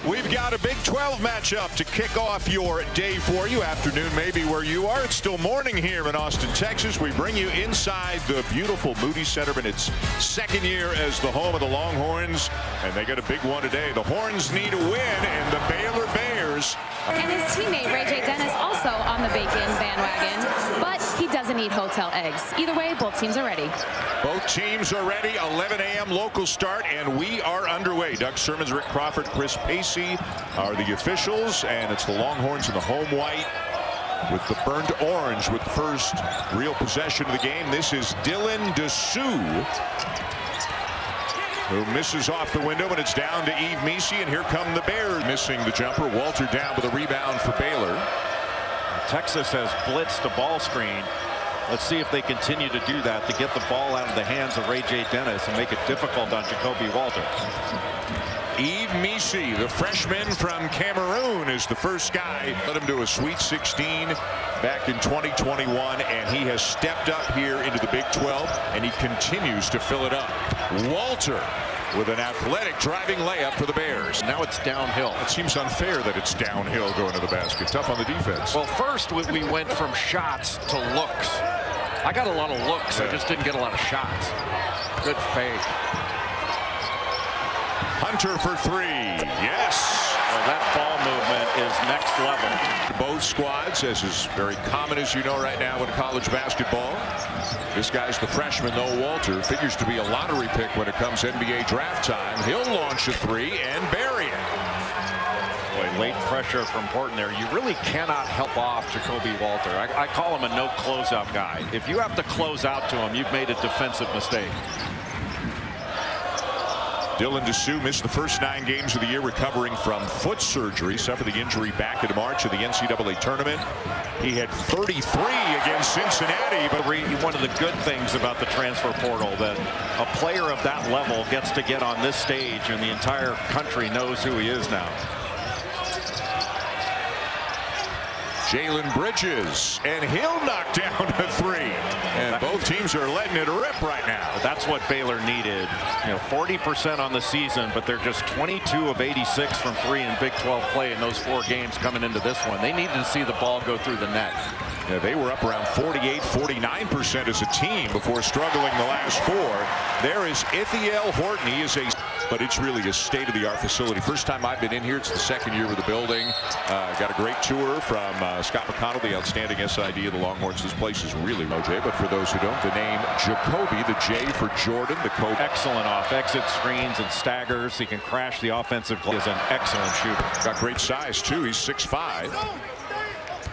We've got a Big 12 matchup to kick off your day for you. Afternoon, maybe where you are. It's still morning here in Austin, Texas. We bring you inside the beautiful Moody Center in its second year as the home of the Longhorns. And they got a big one today. The Horns need a win, and the Baylor Bears. And his teammate, Ray J. Dennis, also on the bacon bandwagon. But he doesn't eat hotel eggs. Either way, both teams are ready. Both teams are ready. 11 a.m. local start, and we are underway. Doug Sermons, Rick Crawford, Chris Pacey are the officials, and it's the Longhorns in the home white with the burnt orange with the first real possession of the game. This is Dylan Dessou, who misses off the window, but it's down to Yves Missi, and here come the Bears missing the jumper. Walter down with a rebound for Baylor. Texas has blitzed a ball screen. Let's see if they continue to do that to get the ball out of the hands of Ray J. Dennis and make it difficult on Jacoby Walter. Yves Missi, the freshman from Cameroon, is the first guy. Led him to a Sweet 16 back in 2021, and he has stepped up here into the Big 12, and he continues to fill it up. Walter with an athletic driving layup for the Bears. Now it's downhill. It seems unfair that it's downhill going to the basket. Tough on the defense. Well, first we went from shots to looks. I got a lot of looks. I just didn't get a lot of shots. Good fake. Hunter for three. Yes. Well, that ball movement is next level. Both squads, as is very common, as you know, right now in college basketball. This guy's the freshman, though. Walter figures to be a lottery pick when it comes NBA draft time. He'll launch a three and bury it. Boy, late pressure from Horton there. You really cannot help off Jacoby Walter. I call him a no closeout guy. If you have to close out to him, you've made a defensive mistake. Dylan Dessou missed the first 9 games of the year, recovering from foot surgery. Suffered the injury back in March of the NCAA tournament. He had 33 against Cincinnati. But one of the good things about the transfer portal, that a player of that level gets to get on this stage, and the entire country knows who he is now. Jalen Bridges, and he'll knock down a three. And both teams are letting it rip right now. That's what Baylor needed. 40% on the season, but they're just 22 of 86 from three in Big 12 play in those 4 games coming into this one. They needed to see the ball go through the net. Yeah, they were up around 48, 49% as a team before struggling the last 4. There is Ithiel Horton. He is but it's really a state-of-the-art facility. First time I've been in here. It's the second year with the building. Got a great tour from Scott McConnell, the outstanding SID of the Longhorns. This place is really OJ, but for those who don't, the name Jacoby, the J for Jordan, the code. Excellent off exit screens and staggers. He can crash the offensive. He is an excellent shooter. Got great size too. He's 6'5".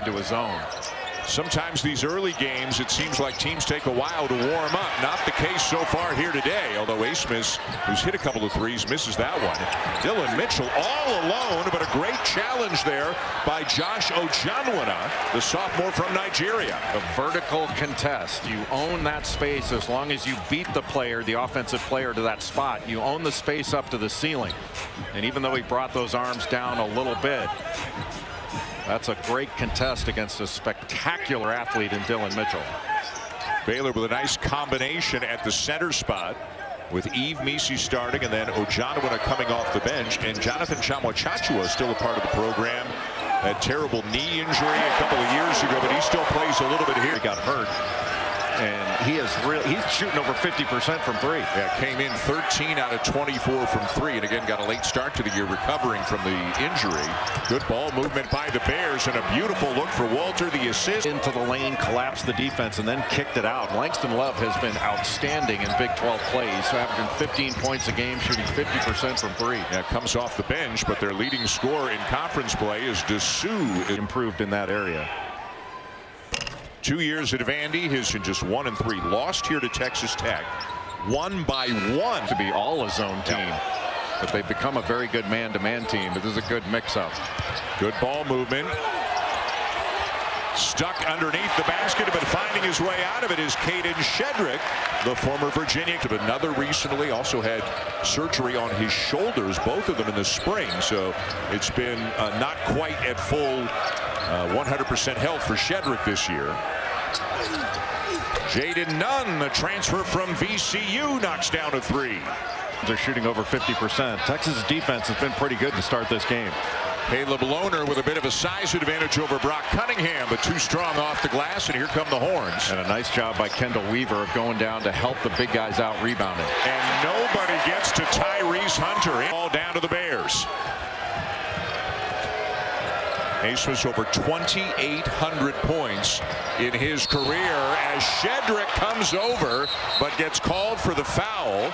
To his own. Sometimes these early games, it seems like teams take a while to warm up. Not the case so far here today, although A-Smith, who's hit a couple of threes, misses that one. Dylan Mitchell all alone, but a great challenge there by Josh Ojanwuna, the sophomore from Nigeria. A vertical contest. You own that space as long as you beat the player, the offensive player, to that spot. You own the space up to the ceiling. And even though he brought those arms down a little bit, that's a great contest against a spectacular athlete in Dylan Mitchell. Baylor with a nice combination at the center spot with Yves Missi starting, and then Ojanwuna coming off the bench, and Jonathan Chamwa-Chachua is still a part of the program. That terrible knee injury a couple of years ago, but he still plays a little bit here. He got hurt, and he's shooting over 50% from three. Yeah, came in 13 out of 24 from three, and again got a late start to the year, recovering from the injury. Good ball movement by the Bears, and a beautiful look for Walter, the assist. Into the lane, collapsed the defense, and then kicked it out. Langston Love has been outstanding in Big 12 play. He's averaging 15 points a game, shooting 50% from three. Yeah, comes off the bench, but their leading scorer in conference play is Dessou. Improved in that area. 2 years at Vandy, his in just 1 and 3. Lost here to Texas Tech. Won by 1. To be all a zone team. But they've become a very good man-to-man team. But this is a good mix-up. Good ball movement. Stuck underneath the basket, but finding his way out of it is Caden Shedrick, the former Virginia. Another recently also had surgery on his shoulders, both of them in the spring. So it's been not quite at full 100% health for Shedrick this year. Jaden Nunn, the transfer from VCU, knocks down a three. They're shooting over 50%. Texas' defense has been pretty good to start this game. Caleb Lohner with a bit of a size advantage over Brock Cunningham, but too strong off the glass, and here come the horns. And a nice job by Kendall Weaver of going down to help the big guys out rebounding. And nobody gets to Tyrese Hunter. All down to the Bears. Naismith over 2,800 points in his career as Shedrick comes over but gets called for the foul.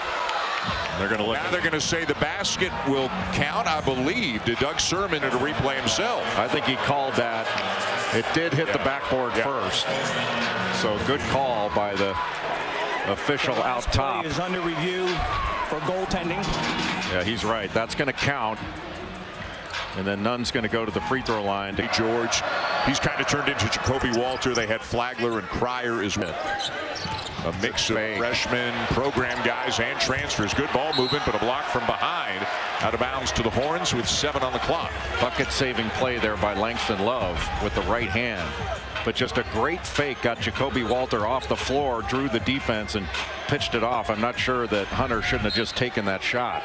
They're going to look. Now they're going to say the basket will count, I believe, to Doug Sermon to replay himself. I think he called that. It did hit the backboard first. So good call by the official out top. Is under review for goaltending. Yeah, he's right. That's going to count. And then Nunn's going to go to the free throw line. George, he's kind of turned into Jacoby Walter. They had Flagler and Cryer as well. A mix of freshmen, program guys, and transfers. Good ball movement, but a block from behind. Out of bounds to the Horns with 7 on the clock. Bucket-saving play there by Langston Love with the right hand. But just a great fake. Got Jacoby Walter off the floor, drew the defense, and pitched it off. I'm not sure that Hunter shouldn't have just taken that shot.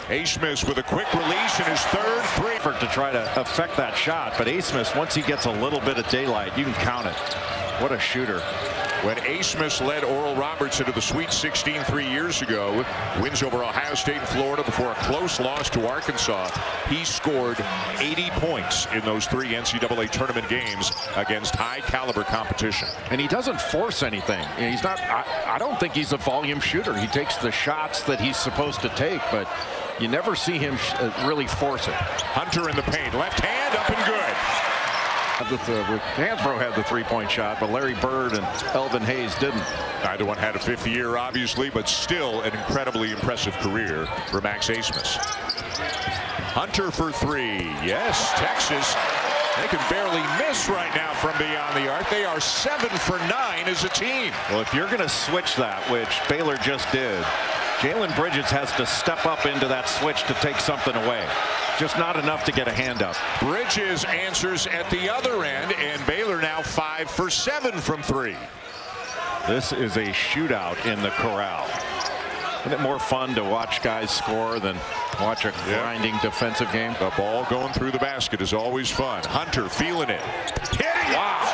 Asmus with a quick release in his third three. To try to affect that shot, but Asmus, once he gets a little bit of daylight, you can count it. What a shooter. When Asmus led Oral Roberts into the Sweet 16 3 years ago, wins over Ohio State and Florida before a close loss to Arkansas, he scored 80 points in those 3 NCAA tournament games against high caliber competition. And he doesn't force anything. He's not, I don't think he's a volume shooter. He takes the shots that he's supposed to take, but you never see him really force it. Hunter in the paint, left hand up and good. Hansbrough had the three-point shot, but Larry Bird and Elvin Hayes didn't. Neither one had a 5th year, obviously, but still an incredibly impressive career for Max Asmus. Hunter for 3. Yes, Texas, they can barely miss right now from beyond the arc. They are 7 for 9 as a team. Well, if you're going to switch that, which Baylor just did, Jalen Bridges has to step up into that switch to take something away. Just not enough to get a hand up. Bridges answers at the other end, and Baylor now 5 for 7 from 3. This is a shootout in the corral. Isn't it more fun to watch guys score than watch a grinding defensive game? The ball going through the basket is always fun. Hunter feeling it. Hitting it. Wow.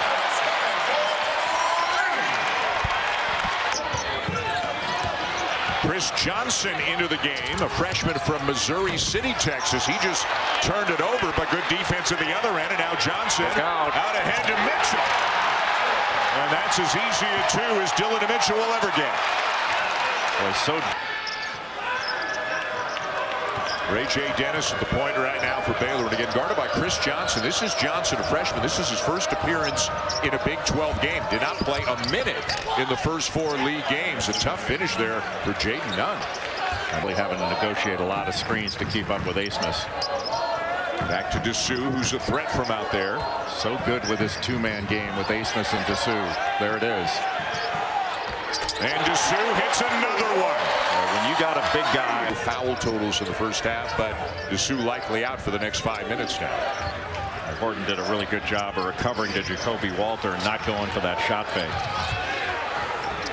Chris Johnson into the game, a freshman from Missouri City, Texas. He just turned it over, but good defense at the other end. And now Johnson out ahead to Mitchell. And that's as easy a 2 as Dylan Mitchell will ever get. Boy, Ray J. Dennis at the point right now for Baylor, and again guarded by Chris Johnson. This is Johnson, a freshman. This is his first appearance in a Big 12 game. Did not play a minute in the first 4 league games. A tough finish there for Jaden Nunn. Probably having to negotiate a lot of screens to keep up with Asmus. Back to Dessou, who's a threat from out there. So good with his 2-man game with Asmus and Dessou. There it is. And Dessou hits another one. When you got a big guy. Foul totals in the first half, but Dessou likely out for the next 5 minutes now. Horton did a really good job of recovering to Jacoby Walter and not going for that shot fake.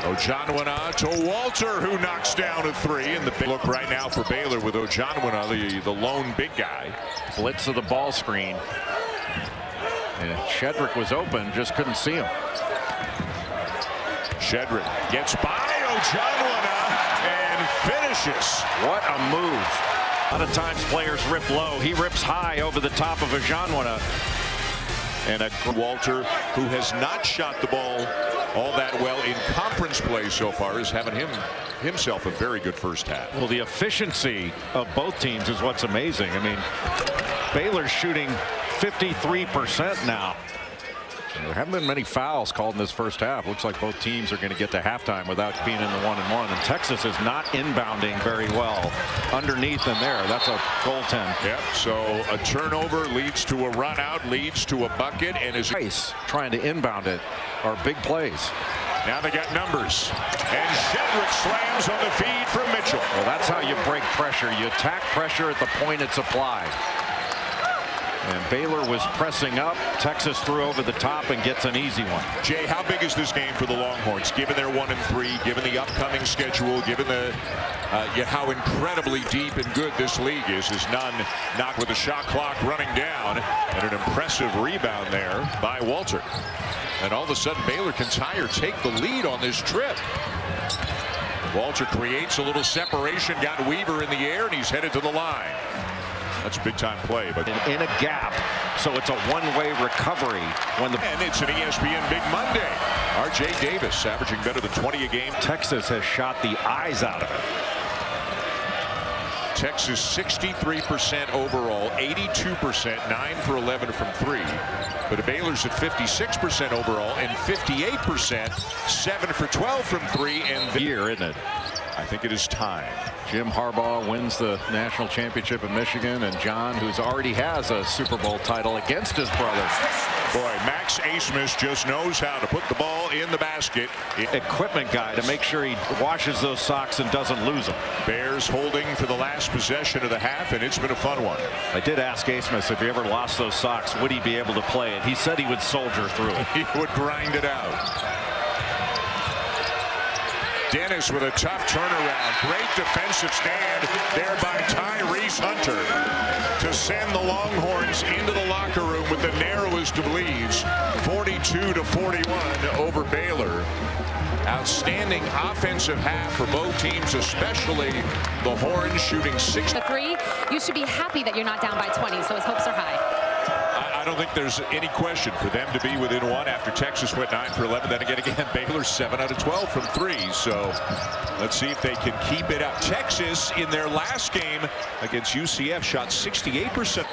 Ojanwina to Walter, who knocks down a 3. And the big look right now for Baylor with Ojanwina, the lone big guy. Blitz of the ball screen. And Shedrick was open, just couldn't see him. Shedrick gets by Ojanwina and finishes. What a move. A lot of times players rip low. He rips high over the top of Ojanwina. And a Walter, who has not shot the ball all that well in conference play so far, is having himself a very good first half. Well, the efficiency of both teams is what's amazing. I mean, Baylor's shooting 53% now. There haven't been many fouls called in this first half. Looks like both teams are going to get to halftime without being in the 1-and-1. And Texas is not inbounding very well underneath and there. That's a goaltend. Yep. So a turnover leads to a run out, leads to a bucket, and is trying to inbound it are big plays. Now they got numbers. And Shedrick slams on the feed from Mitchell. Well, that's how you break pressure. You attack pressure at the point it's applied. And Baylor was pressing up. Texas threw over the top and gets an easy one. Jay, how big is this game for the Longhorns, given their 1-3, given the upcoming schedule, given the how incredibly deep and good this league is? Nunn knocked with the shot clock running down, and an impressive rebound there by Walter. And all of a sudden, Baylor can tie or take the lead on this trip. Walter creates a little separation, got Weaver in the air, and he's headed to the line. That's a big time play, but in a gap, so it's a one-way recovery when the and it's an ESPN Big Monday. R.J. Davis averaging better than 20 a game. Texas has shot the eyes out of it. Texas 63% overall, 82%, 9 for 11 from 3. But Baylor's at 56% overall and 58%, 7 for 12 from 3. And Year, isn't it? I think it is time. Jim Harbaugh wins the national championship in Michigan, and John, who's already has a Super Bowl title against his brother. Boy, Max Asmus just knows how to put the ball in the basket. Equipment guy to make sure he washes those socks and doesn't lose them. Bears holding for the last possession of the half, and it's been a fun one. I did ask Asmus if he ever lost those socks, would he be able to play it? He said he would soldier through it. He would grind it out. Dennis with a tough turnaround. Great defensive stand there by Tyrese Hunter to send the Longhorns into the locker room with the narrowest of leads, 42-41 over Baylor. Outstanding offensive half for both teams, especially the Horns shooting 6. The 3, you should be happy that you're not down by 20, so his hopes are high. I don't think there's any question for them to be within 1 after Texas went 9 for 11. Then again, Baylor 7 out of 12 from 3. So let's see if they can keep it up. Texas in their last game against UCF shot 68%.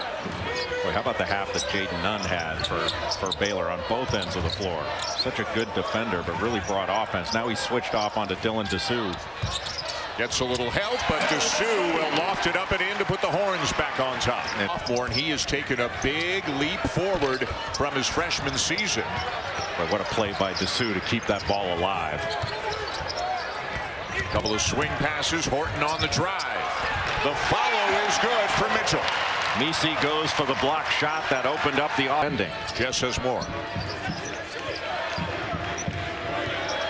Boy, how about the half that Jaden Nunn had for Baylor on both ends of the floor? Such a good defender, but really brought offense. Now he's switched off onto Dylan Dessou. Gets a little help, but Dessou will loft it up and in to put the Horns back on top. Sophomore, and he has taken a big leap forward from his freshman season. But what a play by Dessou to keep that ball alive. A couple of swing passes, Horton on the drive. The follow is good for Mitchell. Misi goes for the block shot that opened up the ending. Jess has more.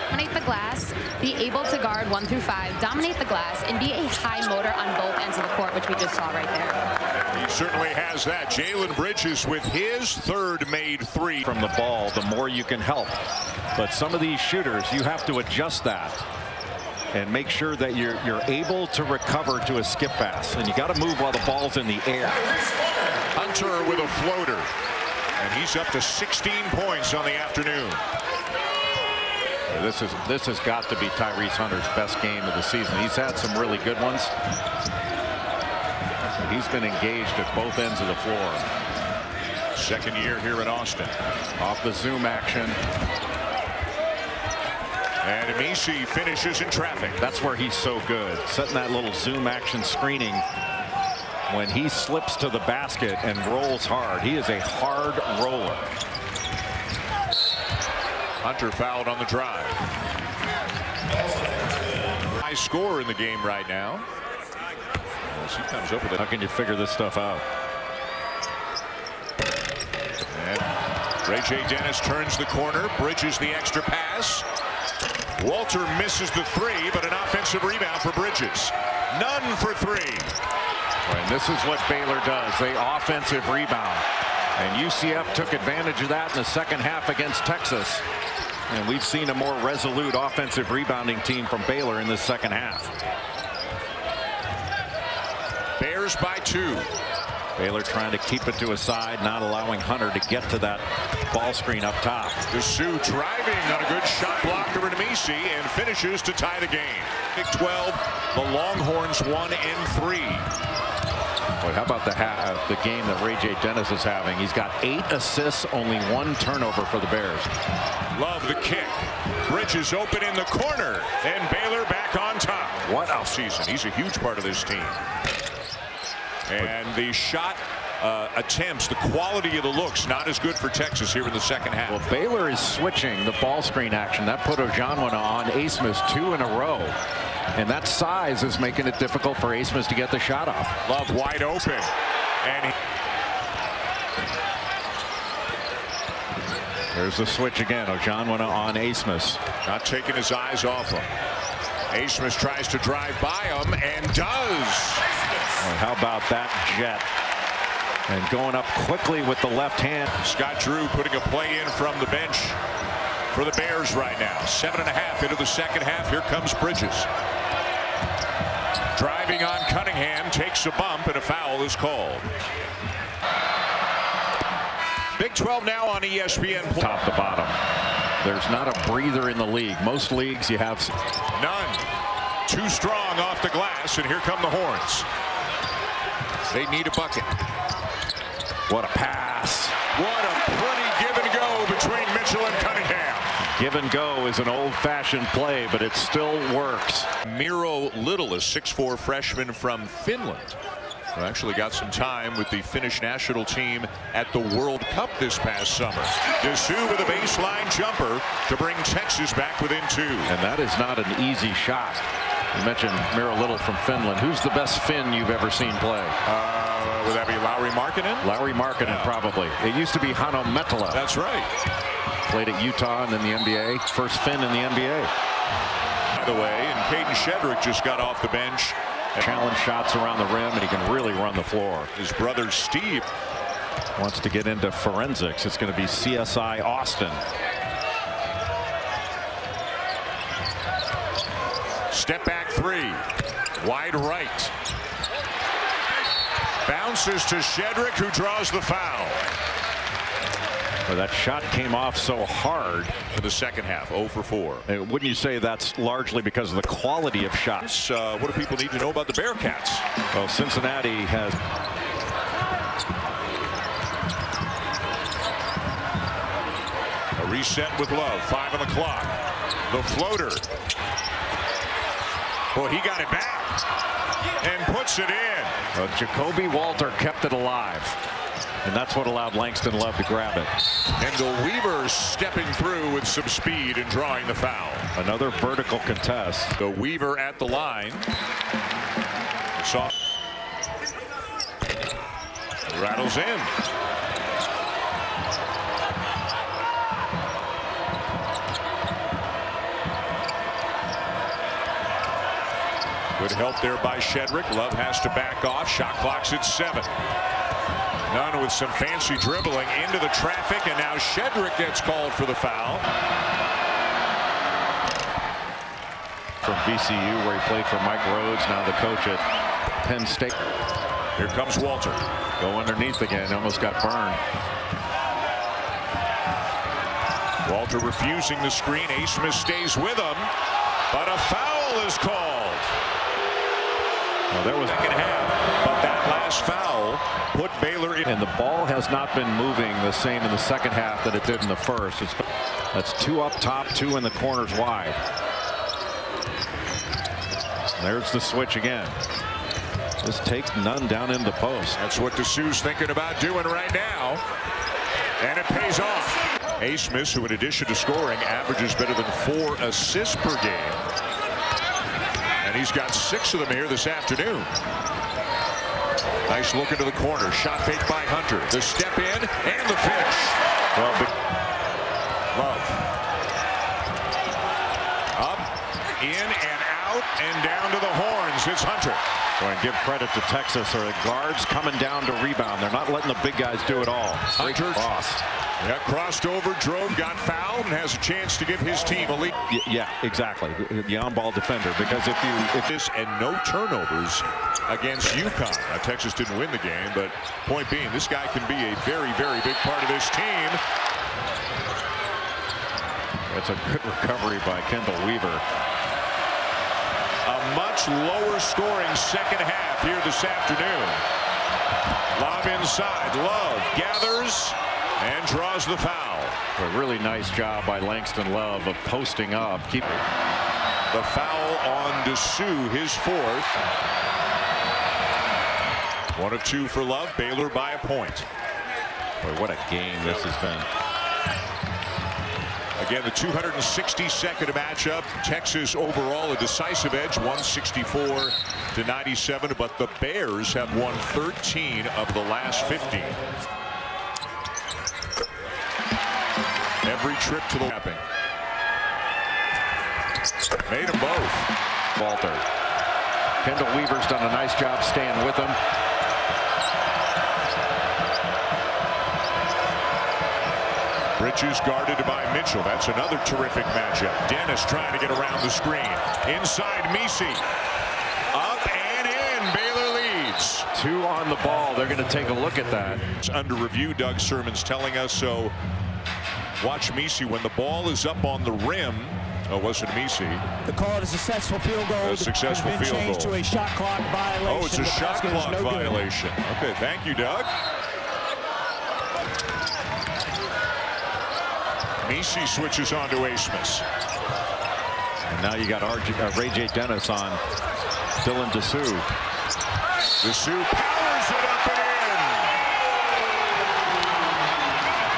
Dominate the glass, be able to guard 1 through 5, dominate the glass, and be a high motor on both ends of the court, which we just saw right there. He certainly has that. Jalen Bridges with his third made 3. From the ball, the more you can help. But some of these shooters, you have to adjust that and make sure that you're able to recover to a skip pass. And you got to move while the ball's in the air. Hunter with a floater. And he's up to 16 points on the afternoon. This has got to be Tyrese Hunter's best game of the season. He's had some really good ones. He's been engaged at both ends of the floor. Second year here in Austin. Off the zoom action. And Misi finishes in traffic. That's where he's so good. Setting that little zoom action screening. When he slips to the basket and rolls hard, he is a hard roller. Hunter fouled on the drive. High score in the game right now. As he comes up with it. How can you figure this stuff out? And Ray J. Dennis turns the corner, bridges the extra pass. Walter misses the 3, but an offensive rebound for Bridges. None for 3. And this is what Baylor does. They offensive rebound. And UCF took advantage of that in the second half against Texas. And we've seen a more resolute offensive rebounding team from Baylor in the second half. Bears by 2. Baylor trying to keep it to a side, not allowing Hunter to get to that ball screen up top. Dessou driving on a good shot block over to Misi and finishes to tie the game. Big 12, the Longhorns 1 and 3. Boy, how about the game that Ray J. Dennis is having? He's got 8 assists, only 1 turnover for the Bears. Love the kick. Bridges open in the corner, and Baylor back on top. What a season. He's a huge part of this team. And the shot attempts, the quality of the looks, not as good for Texas here in the second half. Well, Baylor is switching the ball screen action. That put Ojanwina on Asmus 2 in a row. And that size is making it difficult for Asmus to get the shot off. Love wide open. And There's the switch again. Ojanwina on Asmus. Not taking his eyes off him. Asmus tries to drive by him and does. Oh, how about that jet? And going up quickly with the left hand. Scott Drew putting a play in from the bench for the Bears right now. 7.5 into the second half. Here comes Bridges. Driving on Cunningham, takes a bump, and a foul is called. Big 12 now on ESPN. Top to bottom. There's not a breather in the league. Most leagues you have none. Too strong off the glass, and here come the Horns. They need a bucket. What a pass. What a pretty give and go between Mitchell and Cunningham. Give and go is an old-fashioned play, but it still works. Miro Little, a 6'4" freshman from Finland, who actually got some time with the Finnish national team at the World Cup this past summer. Dessou with a baseline jumper to bring Texas back within 2. And that is not an easy shot. You mentioned Miro Little from Finland. Who's the best Finn you've ever seen play? Would that be Lauri Markkanen? Lauri Markkanen, probably. It used to be Hanno Metala. That's right. Played at Utah and then the NBA. First Finn in the NBA. By the way, and Caden Shedrick just got off the bench. Challenge shots around the rim, and he can really run the floor. His brother Steve wants to get into forensics. It's going to be CSI Austin. Step back 3. Wide right. Bounces to Shedrick, who draws the foul. Well, that shot came off so hard. For the second half, 0 for 4. Wouldn't you say that's largely because of the quality of shots? What do people need to know about the Bearcats? Well, Cincinnati has a reset with Love. 5 on the clock. The floater. Well, he got it back and puts it in. Jacoby Walter kept it alive. And that's what allowed Langston Love to grab it. And the Weaver stepping through with some speed and drawing the foul. Another vertical contest. The Weaver at the line. Soft. Rattles in. Good help there by Shedrick. Love has to back off. Shot clock's at 7. Nunn with some fancy dribbling into the traffic, and now Shedrick gets called for the foul. From VCU, where he played for Mike Rhodes, now the coach at Penn State. Here comes Walter. Go underneath again, almost got burned. Walter refusing the screen. Asmus stays with him, but a foul is called. Well, there was second half, but that last foul put Baylor in. And the ball has not been moving the same in the second half that it did in the first. That's 2 up top, 2 in the corners wide. There's the switch again. Just take Nunn down in the post. That's what Dessou's thinking about doing right now, and it pays off. Asmus, who in addition to scoring averages better than 4 assists per game, and he's got 6 of them here this afternoon. Nice look into the corner. Shot fake by Hunter. The step in and the finish. Well, Love. Up, in, and out, and down to the horns. It's Hunter. Going to give credit to Texas, or the guards coming down to rebound. They're not letting the big guys do it all. Hunter got crossed over, drove, got fouled, and has a chance to give his team a lead. Yeah, exactly. The on-ball defender, because if this and no turnovers against UConn. Now, Texas didn't win the game, but point being, this guy can be a very, very big part of this team. That's a good recovery by Kendall Weaver. A much lower scoring second half here this afternoon. Lob inside. Love gathers and draws the foul. A really nice job by Langston Love of posting up. Keep the foul on Dessou, his 4th. 1 of 2 for Love. Baylor by a point. Boy, what a game this has been. Again, the 262nd matchup. Texas overall a decisive edge, 164-97. But the Bears have won 13 of the last 15. every trip to the tapping. Made them both. Walter. Kendall Weaver's done a nice job staying with him. Bridges guarded by Mitchell. That's another terrific matchup. Dennis trying to get around the screen. Inside Misi. Up and in. Baylor leads. 2 on the ball. They're going to take a look at that. It's under review, Doug Sermon's telling us. So watch Misi when the ball is up on the rim. Oh, wasn't Misi. The call it a successful field goal. A successful field goal. Changed to a shot clock violation. Oh, it's a shot clock violation. Okay, thank you, Doug. Misi switches on to Asmus. And now you got Ray J. Dennis on Dylan Dessou. Dessou powers it up and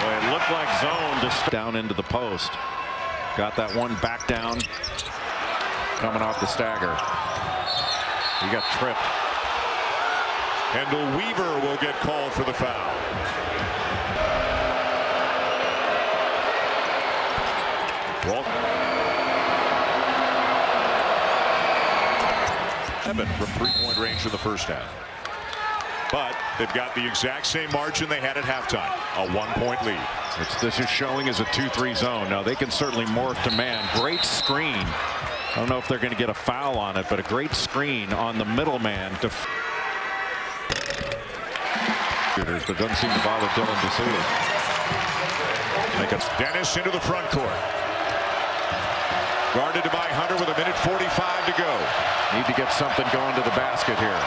in. Boy, it looked like zone to down into the post. Got that one back down. Coming off the stagger. He got tripped. Kendall Weaver will get called for the foul. Evan from three-point range in the first half. But they've got the exact same margin they had at halftime. A 1-point lead. This is showing as a 2-3 zone. Now they can certainly morph to man. Great screen. I don't know if they're going to get a foul on it, but a great screen on the middleman. But doesn't seem to bother Dylan Dessou. Dennis into the front court. Guarded by Hunter with 1:45 to go. Need to get something going to the basket here.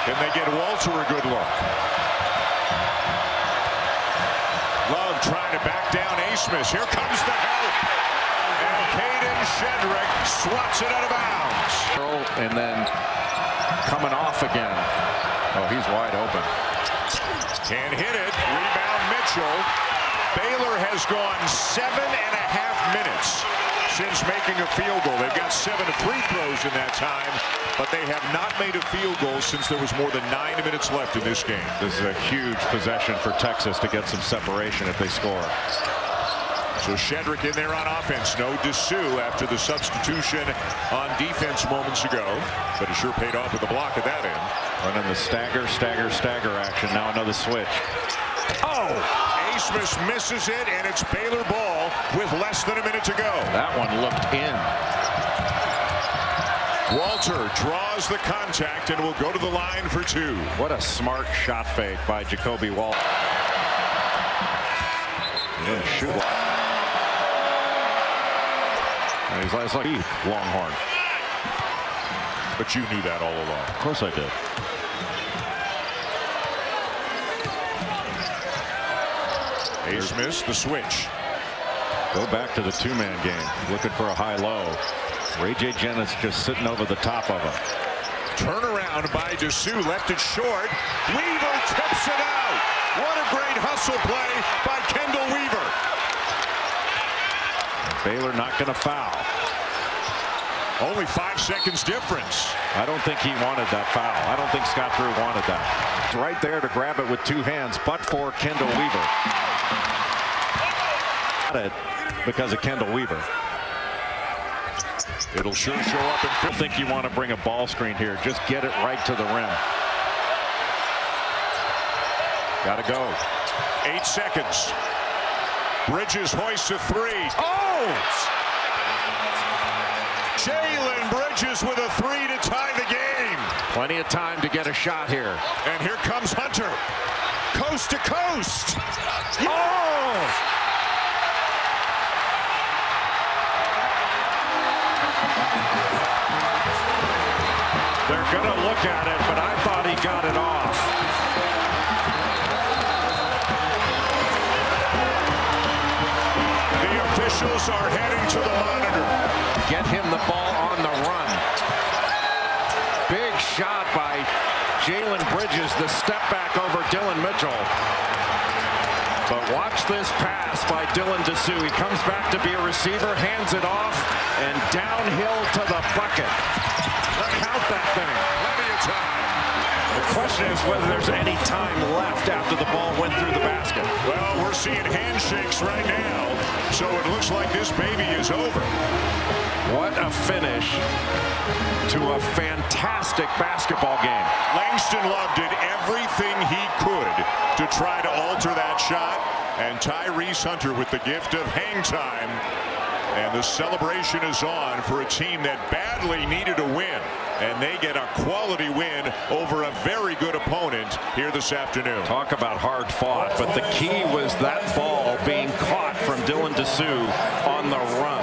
Can they get Walter a good look? Love trying to back down Asmus. Here comes the help. And Caden Shedrick swats it out of bounds. And then coming off again. Oh, he's wide open. Can't hit it. Rebound Mitchell. Baylor has gone 7.5 minutes since making a field goal. They've got 7 free throws in that time, but they have not made a field goal since there was more than 9 minutes left in this game. This is a huge possession for Texas to get some separation if they score. So Shedrick in there on offense. No Dessou after the substitution on defense moments ago, but it sure paid off with the block at that end. Running the stagger action. Now another switch. Oh! Asmus misses it, and it's Baylor ball with less than a minute to go. That one looked in. Walter draws the contact and will go to the line for 2. What a smart shot fake by Jacoby Walter. Yeah, shoot. He's like Longhorn. But you knew that all along. Of course I did. Asmus, the switch. Go back to the 2-man game. Looking for a high-low. Ray J. Dennis just sitting over the top of him. Turnaround by Dessou. Left it short. Weaver tips it out. What a great hustle play by Kendall Weaver. Baylor not going to foul. Only 5 seconds difference. I don't think he wanted that foul. I don't think Scott Drew wanted that. It's right there to grab it with 2 hands, but for Kendall Weaver. It because of Kendall Weaver. It'll sure show up. I don't think you want to bring a ball screen here. Just get it right to the rim. Got to go. 8 seconds. Bridges hoists a 3. Oh! Jalen Bridges with a 3 to tie the game. Plenty of time to get a shot here. And here comes Hunter. Coast to coast. Oh! They're going to look at it, but I thought he got it off. The officials are heading to the monitor. Get him the ball on the run. Big shot by Jalen Bridges. The step back over Dylan Mitchell. But watch this pass by Dylan Dessou. He comes back to be a receiver, hands it off, and downhill to the bucket. Count that thing. Plenty of time. question is whether there's any time left after the ball went through the basket. Well, we're seeing handshakes right now, so it looks like this baby is over. What a finish to a fantastic basketball game. Langston Love did everything he could to try to alter that shot, and Tyrese Hunter with the gift of hang time. And the celebration is on for a team that badly needed a win. And they get a quality win over a very good opponent here this afternoon. Talk about hard fought, but the key was that ball being caught from Dylan Dessou on the run.